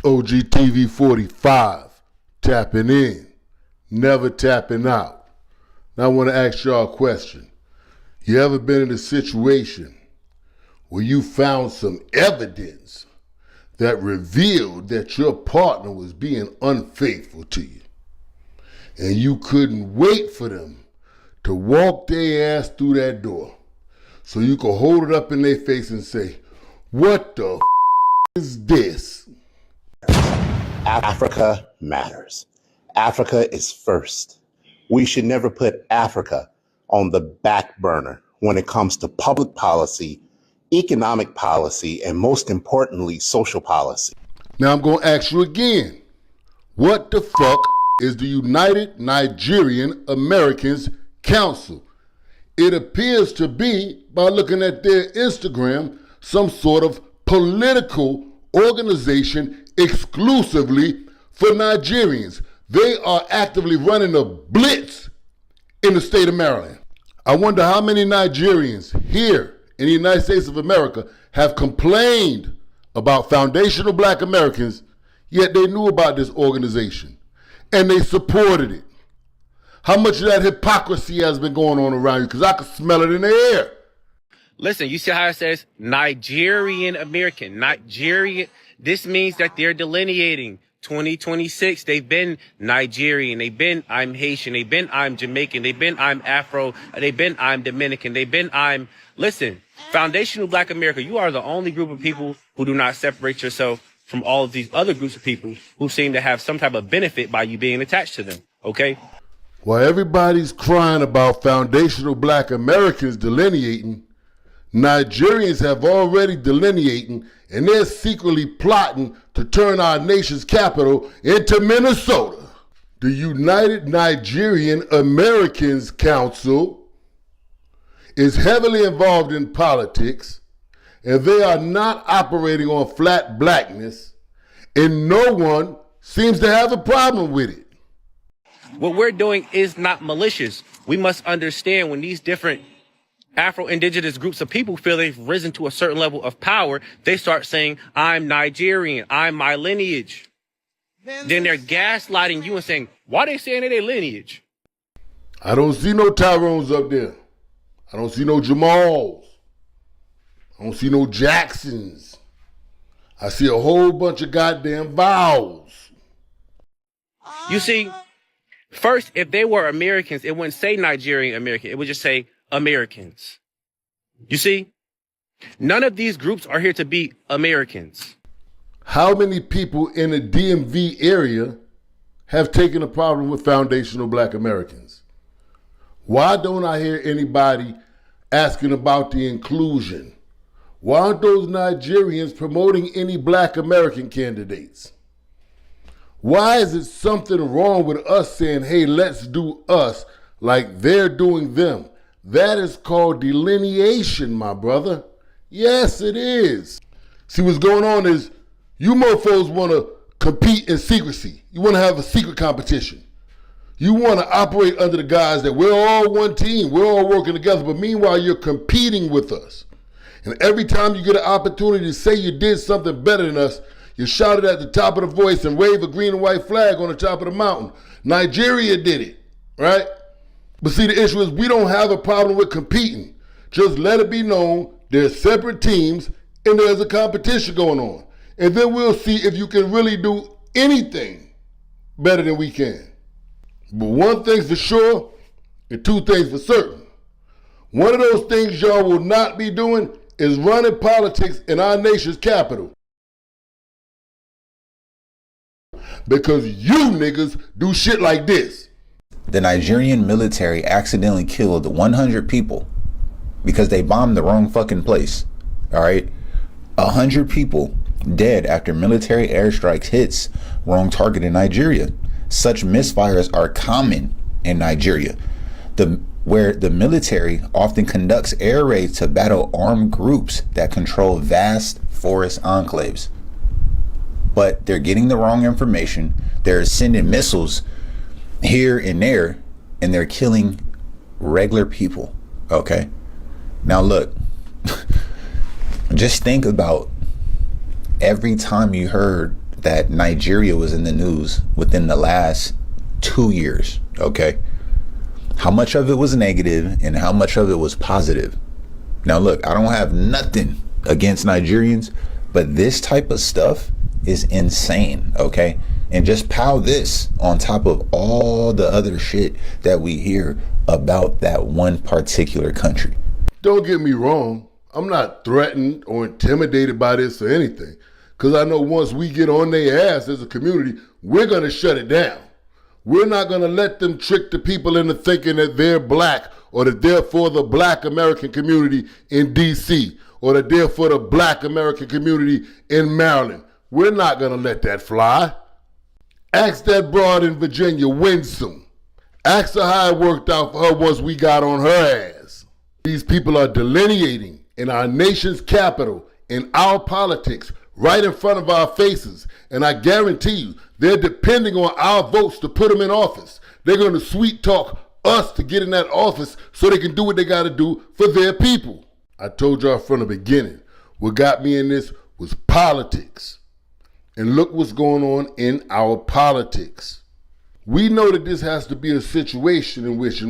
OGTV 45, tapping in, never tapping out. Now I want to ask y'all a question. You ever been in a situation where you found some evidence that revealed that your partner was being unfaithful to you, and you couldn't wait for them to walk their ass through that door so you could hold it up in their face and say, what the is this? Africa matters. Africa is first. We should never put Africa on the back burner when it comes to public policy, economic policy, and most importantly, social policy. Now I'm going to ask you again. What the fuck is the United Nigerian Americans Council? It appears to be, by looking at their Instagram, some sort of political organization exclusively for Nigerians. They are actively running a blitz in the state of Maryland. I wonder how many Nigerians here in the United States of America have complained about foundational black Americans, yet they knew about this organization and they supported it. How much of that hypocrisy has been going on around you? Because I can smell it in the air. Listen, you see how it says Nigerian American, Nigerian. This means that they're delineating 2026. They've been Nigerian. They've been I'm Haitian. They've been I'm Jamaican. They've been I'm Afro. They've been I'm Dominican. They've been listen, foundational black America, you are the only group of people who do not separate yourself from all of these other groups of people who seem to have some type of benefit by you being attached to them. Okay? While everybody's crying about foundational black Americans delineating, Nigerians have already delineating, and they're secretly plotting to turn our nation's capital into Minnesota. The United Nigerian Americans Council is heavily involved in politics, and they are not operating on flat blackness, and no one seems to have a problem with it. What we're doing is not malicious. We must understand when these different Afro-Indigenous groups of people feel they've risen to a certain level of power, they start saying, I'm Nigerian, I'm my lineage. Then they're gaslighting you and saying, why are they saying that they lineage? I don't see no Tyrones up there. I don't see no Jamals. I don't see no Jacksons. I see a whole bunch of goddamn vowels. You see, first, if they were Americans, it wouldn't say Nigerian American. It would just say Americans. You see, none of these groups are here to be Americans. How many people in the DMV area have taken a problem with foundational black Americans? Why don't I hear anybody asking about the inclusion? Why aren't those Nigerians promoting any black American candidates? Why is it something wrong with us saying, hey, let's do us like they're doing them? That is called delineation, my brother. Yes, it is. See, what's going on is you mofos want to compete in secrecy. You want to have a secret competition. You want to operate under the guise that we're all one team. We're all working together. But meanwhile, you're competing with us. And every time you get an opportunity to say you did something better than us, you shout it at the top of the voice and wave a green and white flag on the top of the mountain. Nigeria did it, right? But see, the issue is we don't have a problem with competing. Just let it be known there's separate teams and there's a competition going on. And then we'll see if you can really do anything better than we can. But one thing's for sure and two things for certain. One of those things y'all will not be doing is running politics in our nation's capital. Because you niggas do shit like this. The Nigerian military accidentally killed 100 people because they bombed the wrong fucking place. All right, 100 people dead after military airstrikes hits wrong target in Nigeria. Such misfires are common in Nigeria, where the military often conducts air raids to battle armed groups that control vast forest enclaves. But they're getting the wrong information. They're sending missiles here and there, and they're killing regular people. Okay, now look, just think about every time you heard that Nigeria was in the news within the last 2 years, okay, how much of it was negative and how much of it was positive? Now look, I don't have nothing against Nigerians, but this type of stuff is insane, okay? And just pile this on top of all the other shit that we hear about that one particular country. Don't get me wrong. I'm not threatened or intimidated by this or anything. Because I know once we get on their ass as a community, we're going to shut it down. We're not going to let them trick the people into thinking that they're black or that they're for the black American community in D.C. or that they're for the black American community in Maryland. We're not going to let that fly. Ask that broad in Virginia, Winsome. Ask her how it worked out for her once we got on her ass. These people are delineating in our nation's capital, in our politics, right in front of our faces. And I guarantee you, they're depending on our votes to put them in office. They're going to sweet talk us to get in that office so they can do what they got to do for their people. I told y'all from the beginning, what got me in this was politics. And look what's going on in our politics. We know that this has to be a situation in which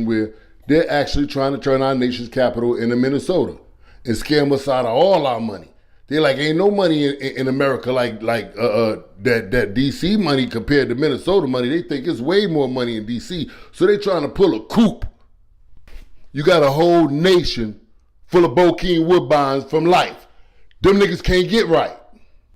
they're actually trying to turn our nation's capital into Minnesota and scam us out of all our money. They're like, ain't no money in America like that D.C. money compared to Minnesota money. They think it's way more money in D.C. So they're trying to pull a coup. You got a whole nation full of Bokeem Woodbines from life. Them niggas can't get right.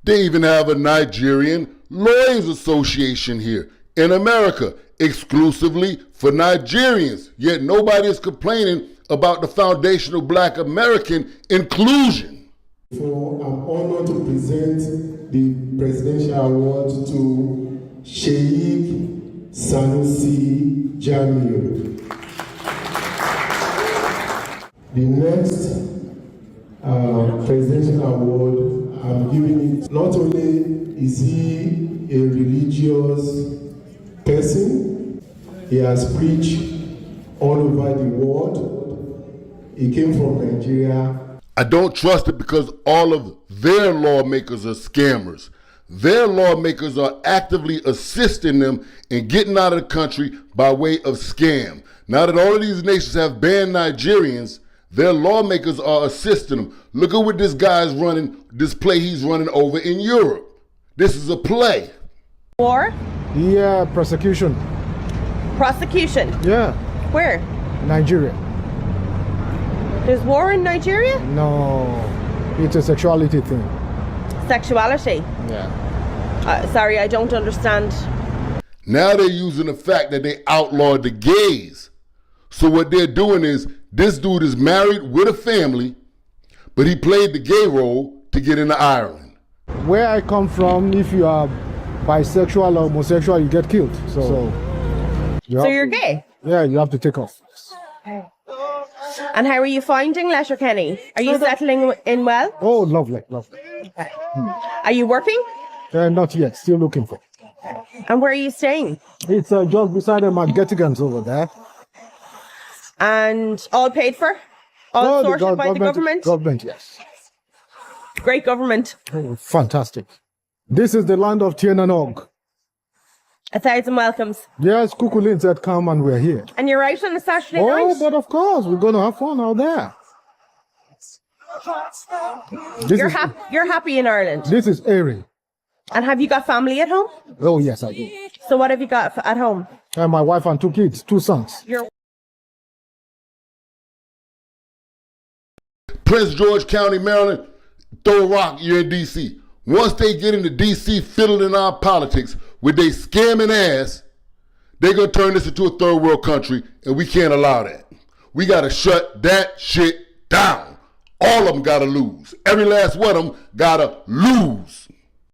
They even have a Nigerian Lawyers Association here in America, exclusively for Nigerians. Yet nobody is complaining about the foundational black American inclusion. So I'm honored to present the Presidential Award to Sheikh Sanusi Jamil. The next Presidential Award, I'm giving it, not only is he a religious person, he has preached all over the world. He came from Nigeria. I don't trust it because all of their lawmakers are scammers. Their lawmakers are actively assisting them in getting out of the country by way of scam. Now that all of these nations have banned Nigerians, their lawmakers are assisting them. Look at what this guy's running, this play he's running over in Europe. This is a play. War? Yeah, prosecution. Prosecution? Yeah, Where? Nigeria. There's war in Nigeria? No, it's a sexuality thing. Sexuality? Yeah. Sorry, I don't understand. Now they're using the fact that they outlawed the gays. So what they're doing is, this dude is married with a family, but he played the gay role to get into Ireland. Where I come from, if you are bisexual or homosexual, you get killed. So You're gay? Yeah, you have to take off. And how are you finding Letterkenny? Are you settling in well? Oh, lovely, lovely. Are you working? Not yet, still looking for. And where are you staying? It's just beside the Gettigans over there. And all paid for? All sorted by the government? Government, yes. Great government. Oh, fantastic. This is the land of Tien and Og. 1,000 welcomes. Yes, Kukulin said come and we're here. And you're out on a Saturday night? Oh, but of course, we're going to have fun out there. You're happy in Ireland? This is Erie. And have you got family at home? Oh, yes, I do. So what have you got at home? And my wife and 2 kids, 2 sons. Prince George County, Maryland, throw a rock, you're in D.C. Once they get into D.C. fiddling in our politics with they scamming ass, they're going to turn this into a third world country, and we can't allow that. We got to shut that shit down. All of them got to lose. Every last one of them got to lose.